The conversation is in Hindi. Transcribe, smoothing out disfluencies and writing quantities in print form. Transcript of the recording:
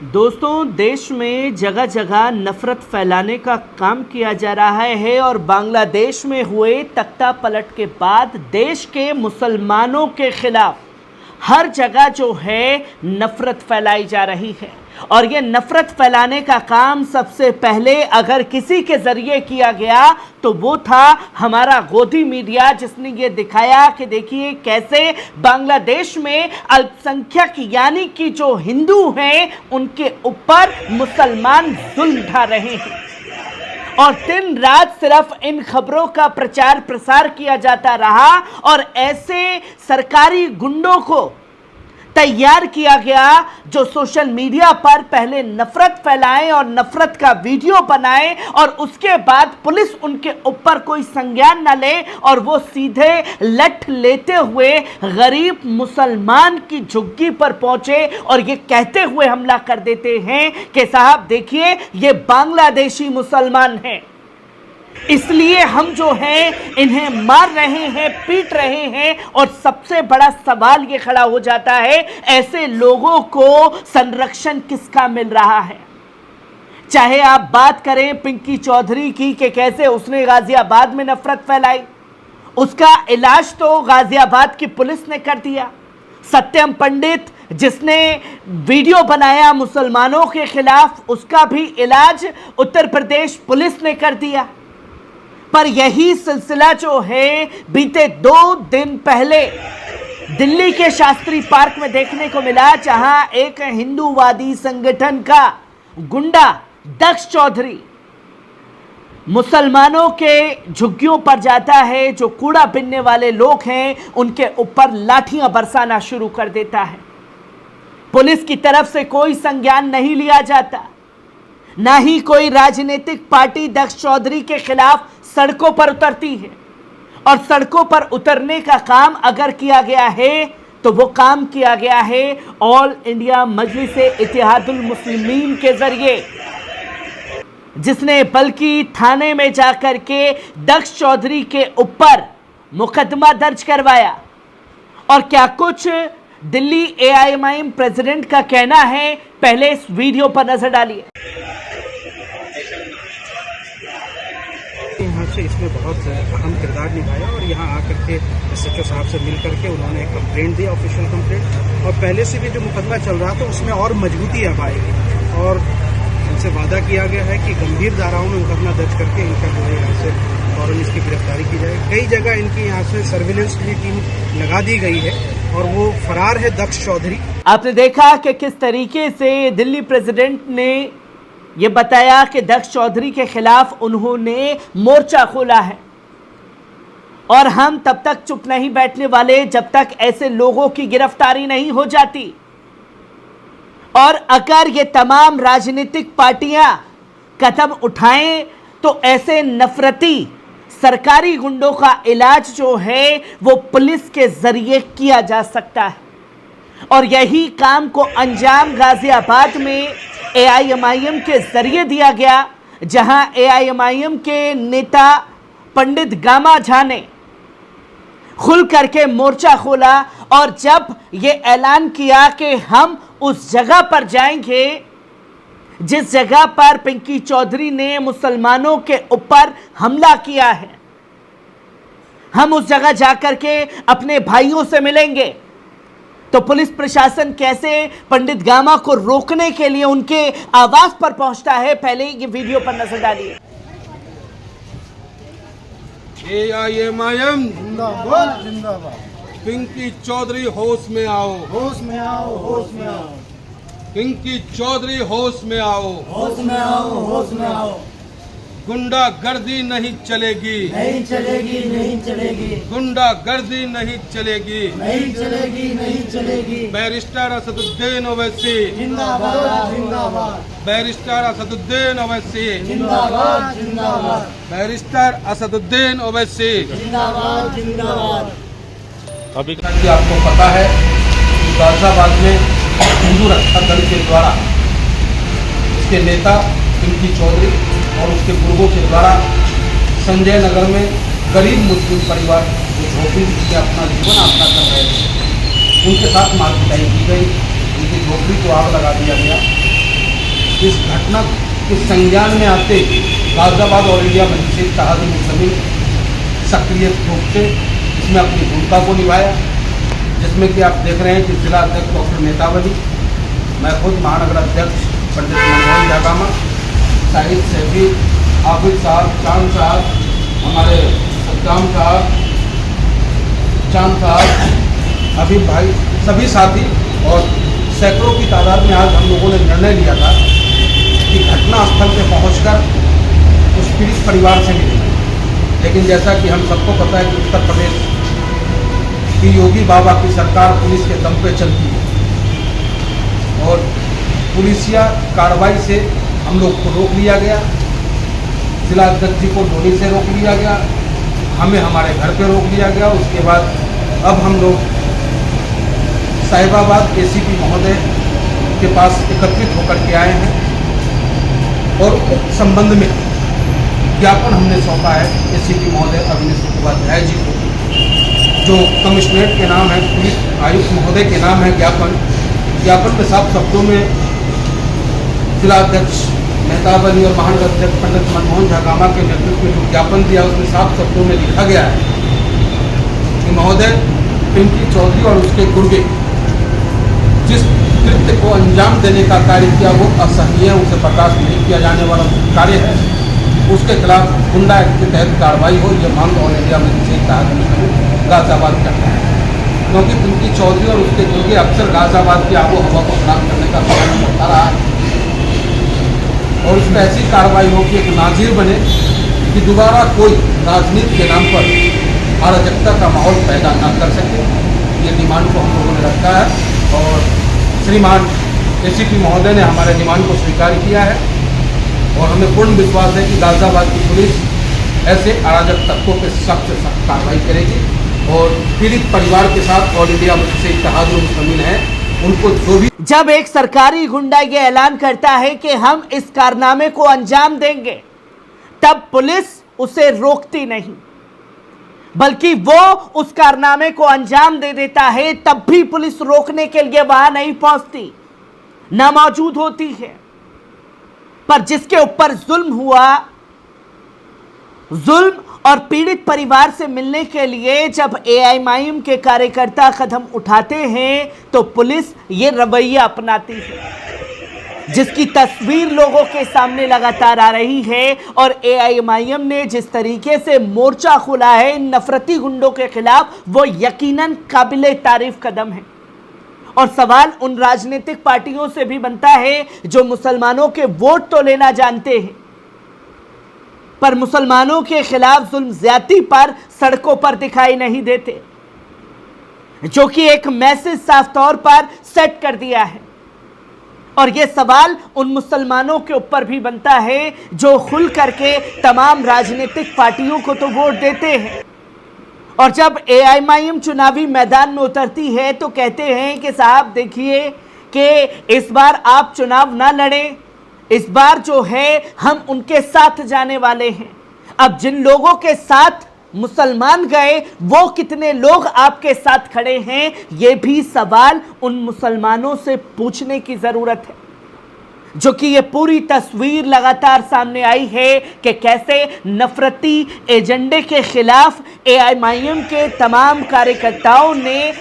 दोस्तों, देश में जगह जगह नफरत फैलाने का काम किया जा रहा है और बांग्लादेश में हुए तख्ता पलट के बाद देश के मुसलमानों के खिलाफ हर जगह जो है नफरत फैलाई जा रही है। और ये नफरत फैलाने का काम सबसे पहले अगर किसी के जरिए किया गया तो वो था हमारा गोदी मीडिया, जिसने ये दिखाया कि देखिए कैसे बांग्लादेश में अल्पसंख्यक यानी कि जो हिंदू हैं उनके ऊपर मुसलमान जुल्म ढा रहे हैं। और दिन रात सिर्फ इन खबरों का प्रचार प्रसार किया जाता रहा और ऐसे सरकारी गुंडों को तैयार किया गया जो सोशल मीडिया पर पहले नफरत फैलाएं और नफरत का वीडियो बनाएं और उसके बाद पुलिस उनके ऊपर कोई संज्ञान न ले और वो सीधे लठ लेते हुए गरीब मुसलमान की झुग्गी पर पहुंचे और ये कहते हुए हमला कर देते हैं कि साहब देखिए ये बांग्लादेशी मुसलमान हैं, इसलिए हम जो हैं इन्हें मार रहे हैं, पीट रहे हैं। और सबसे बड़ा सवाल ये खड़ा हो जाता है, ऐसे लोगों को संरक्षण किसका मिल रहा है? चाहे आप बात करें पिंकी चौधरी की कि कैसे उसने गाजियाबाद में नफरत फैलाई, उसका इलाज तो गाजियाबाद की पुलिस ने कर दिया। सत्यम पंडित जिसने वीडियो बनाया मुसलमानों के खिलाफ, उसका भी इलाज उत्तर प्रदेश पुलिस ने कर दिया। पर यही सिलसिला जो है बीते 2 दिन पहले दिल्ली के शास्त्री पार्क में देखने को मिला, जहां एक हिंदूवादी संगठन का गुंडा दक्ष चौधरी मुसलमानों के झुग्गियों पर जाता है, जो कूड़ा बीनने वाले लोग हैं उनके ऊपर लाठियां बरसाना शुरू कर देता है। पुलिस की तरफ से कोई संज्ञान नहीं लिया जाता, ना ही कोई राजनीतिक पार्टी दक्ष चौधरी के खिलाफ सड़कों पर उतरती है। और सड़कों पर उतरने का काम अगर किया गया है तो वो काम किया गया है ऑल इंडिया मजलिस इत्तेहादुल मुस्लिमीन के जरिए, जिसने बल्कि थाने में जाकर के दक्ष चौधरी के ऊपर मुकदमा दर्ज करवाया। और क्या कुछ दिल्ली AIMIM प्रेसिडेंट का कहना है, पहले इस वीडियो पर नजर डालिए। यहाँ से इसमें बहुत अहम किरदार निभाया और यहाँ आकर के SHO साहब से मिल करके उन्होंने एक कंप्लेंट दिया, ऑफिशियल कंप्लेंट। और पहले से भी जो मुकदमा चल रहा था उसमें और मजबूती अब आएगी और उनसे वादा किया गया है कि गंभीर धाराओं में मुकदमा दर्ज करके इनका जो है यहाँ से फौरन इसकी गिरफ्तारी की जाए। कई जगह इनकी यहाँ से सर्विलेंस की टीम लगा दी गई है और वो फरार है दक्ष चौधरी। आपने देखा कि किस तरीके से दिल्ली प्रेसिडेंट ने ये बताया कि दक्ष चौधरी के खिलाफ उन्होंने मोर्चा खोला है और हम तब तक चुप नहीं बैठने वाले जब तक ऐसे लोगों की गिरफ्तारी नहीं हो जाती। और अगर ये तमाम राजनीतिक पार्टियां कदम उठाएं तो ऐसे नफरती सरकारी गुंडों का इलाज जो है वो पुलिस के जरिए किया जा सकता है। और यही काम को अंजाम गाजियाबाद में AIMIM के जरिए दिया गया, जहां AIMIM के नेता पंडित गामा झा ने खुल करके मोर्चा खोला और जब ये ऐलान किया कि हम उस जगह पर जाएंगे जिस जगह पर पिंकी चौधरी ने मुसलमानों के ऊपर हमला किया है, हम उस जगह जाकर के अपने भाइयों से मिलेंगे, तो पुलिस प्रशासन कैसे पंडित गामा को रोकने के लिए उनके आवास पर पहुंचता है, पहले ये वीडियो पर नजर डालिए। AIMIM जिंदाबाद जिंदाबाद। पिंकी चौधरी होश में आओ, होश में आओ, होश में आओ। पिंकी चौधरी होश में आओ, होश में आओ, होश में आओ। गुंडागर्दी नहीं चलेगी, नहीं चलेगी, नहीं चलेगी, गुंडागर्दी नहीं चलेगी, नहीं चलेगी, नहीं चलेगी। बैरिस्टर असदुद्दीन ओवैसी जिंदाबाद जिंदाबाद, बैरिस्टर असदुद्दीन ओवैसी जिंदाबाद जिंदाबाद, बैरिस्टर असदुद्दीन ओवैसी जिंदाबाद जिंदाबाद। अभी कि आपको पता है कि गाजियाबाद में हिंदू रक्षा दल के द्वारा इसके नेता पिंकी चौधरी और उसके गुर्गों के द्वारा संजय नगर में गरीब मुस्लिम परिवार जो झोपड़ी में अपना जीवन यापना कर रहे थे उनके साथ मारपिटाई की गई, उनकी झोपड़ी को आग लगा दिया गया इस घटना के संज्ञान में आते गाजियाबाद ऑल इंडिया मजलिस इत्तेहादुल मुस्लिमीन सक्रिय रूप से इसमें अपनी भूमिका को निभाया, जिसमें कि आप देख रहे हैं कि जिला अध्यक्ष डॉक्टर नेतावली, मैं खुद महानगर अध्यक्ष पंडित मनमोहन जागामा, शाहिद सैफी, आबिद साहब, चांद साहब, हमारे सद्दाम साहब, चांद साहब, हबीब भाई, सभी साथी और सैकड़ों की तादाद में आज हम लोगों ने निर्णय लिया था कि घटना स्थल पे पहुंचकर उस पीड़ित परिवार से मिलेंगे। लेकिन जैसा कि हम सबको पता है कि उत्तर प्रदेश की योगी बाबा की सरकार पुलिस के दम पे चलती है और पुलिसिया कार्रवाई से हम लोग को रोक लिया गया, जिला अध्यक्ष जी को नोनी से रोक लिया गया, हमें हमारे घर पे रोक लिया गया। उसके बाद अब हम लोग साहिबाबाद एसीपी महोदय के पास एकत्रित होकर के आए हैं और उस संबंध में ज्ञापन हमने सौंपा है एसीपी महोदय अविनाश उपाध्याय जी को, जो कमिश्नरेट के नाम है, पुलिस आयुक्त महोदय के नाम है ज्ञापन में साफ शब्दों में जिला अध्यक्ष नेतावली और महानगर अध्यक्ष पंडित मनमोहन जागामा के नेतृत्व में जो ज्ञापन दिया उसमें साफ शब्दों में लिखा गया है कि महोदय पिंकी चौधरी और उसके गुर्गे जिस कृत्य को अंजाम देने का कार्य किया वो असहनीय, उसे बर्दाश्त नहीं किया जाने वाला कार्य है, उसके खिलाफ गुंडा एक्ट के तहत कार्रवाई हो, ये मांग ऑल इंडिया मजलिस इत्तेहादुल मुस्लिमीन गाजियाबाद करता है। क्योंकि पिंकी चौधरी और उसके गुर्गे अक्सर गाजियाबाद की आबो हवा को खराब करने का प्रयास करता रहा है और उस पर ऐसी कार्रवाई हो कि एक नाजीर बने कि दोबारा कोई राजनीति के नाम पर अराजकता का माहौल पैदा न कर सके। ये डिमांड को हम लोगों ने रखा है और श्रीमान एसीपी महोदय ने हमारे डिमांड को स्वीकार किया है और हमें पूर्ण विश्वास है कि गाजियाबाद की पुलिस ऐसे अराजक तत्वों पर सख्त से सख्त कार्रवाई करेगी और पीड़ित परिवार के साथ ऑल इंडिया मजलिस इत्तेहादुल मुस्लिमीन है उनको जो भी। जब एक सरकारी गुंडा ये ऐलान करता है कि हम इस कारनामे को अंजाम देंगे, तब पुलिस उसे रोकती नहीं, बल्कि वो उस कारनामे को अंजाम दे देता है, तब भी पुलिस रोकने के लिए वहां नहीं पहुंचती, ना मौजूद होती है। पर जिसके ऊपर जुल्म हुआ, जुल्म और पीड़ित परिवार से मिलने के लिए जब एआईएमआईएम के कार्यकर्ता कदम उठाते हैं तो पुलिस ये रवैया अपनाती है, जिसकी तस्वीर लोगों के सामने लगातार आ रही है। और एआईएमआईएम ने जिस तरीके से मोर्चा खोला है नफरती गुंडों के खिलाफ, वो यकीनन काबिले तारीफ कदम है। और सवाल उन राजनीतिक पार्टियों से भी बनता है जो मुसलमानों के वोट तो लेना जानते हैं, पर मुसलमानों के खिलाफ जुल्म ज्यादती पर सड़कों पर दिखाई नहीं देते, जो कि एक मैसेज साफ तौर पर सेट कर दिया है। और यह सवाल उन मुसलमानों के ऊपर भी बनता है जो खुल करके तमाम राजनीतिक पार्टियों को तो वोट देते हैं, और जब एआईएमआईएम चुनावी मैदान में उतरती है तो कहते हैं कि साहब देखिए कि इस बार आप चुनाव ना लड़ें, इस बार जो है हम उनके साथ जाने वाले हैं। अब जिन लोगों के साथ मुसलमान गए, वो कितने लोग आपके साथ खड़े हैं, ये भी सवाल उन मुसलमानों से पूछने की जरूरत है। जो कि ये पूरी तस्वीर लगातार सामने आई है कि कैसे नफरती एजेंडे के खिलाफ एआईएमआईएम के तमाम कार्यकर्ताओं ने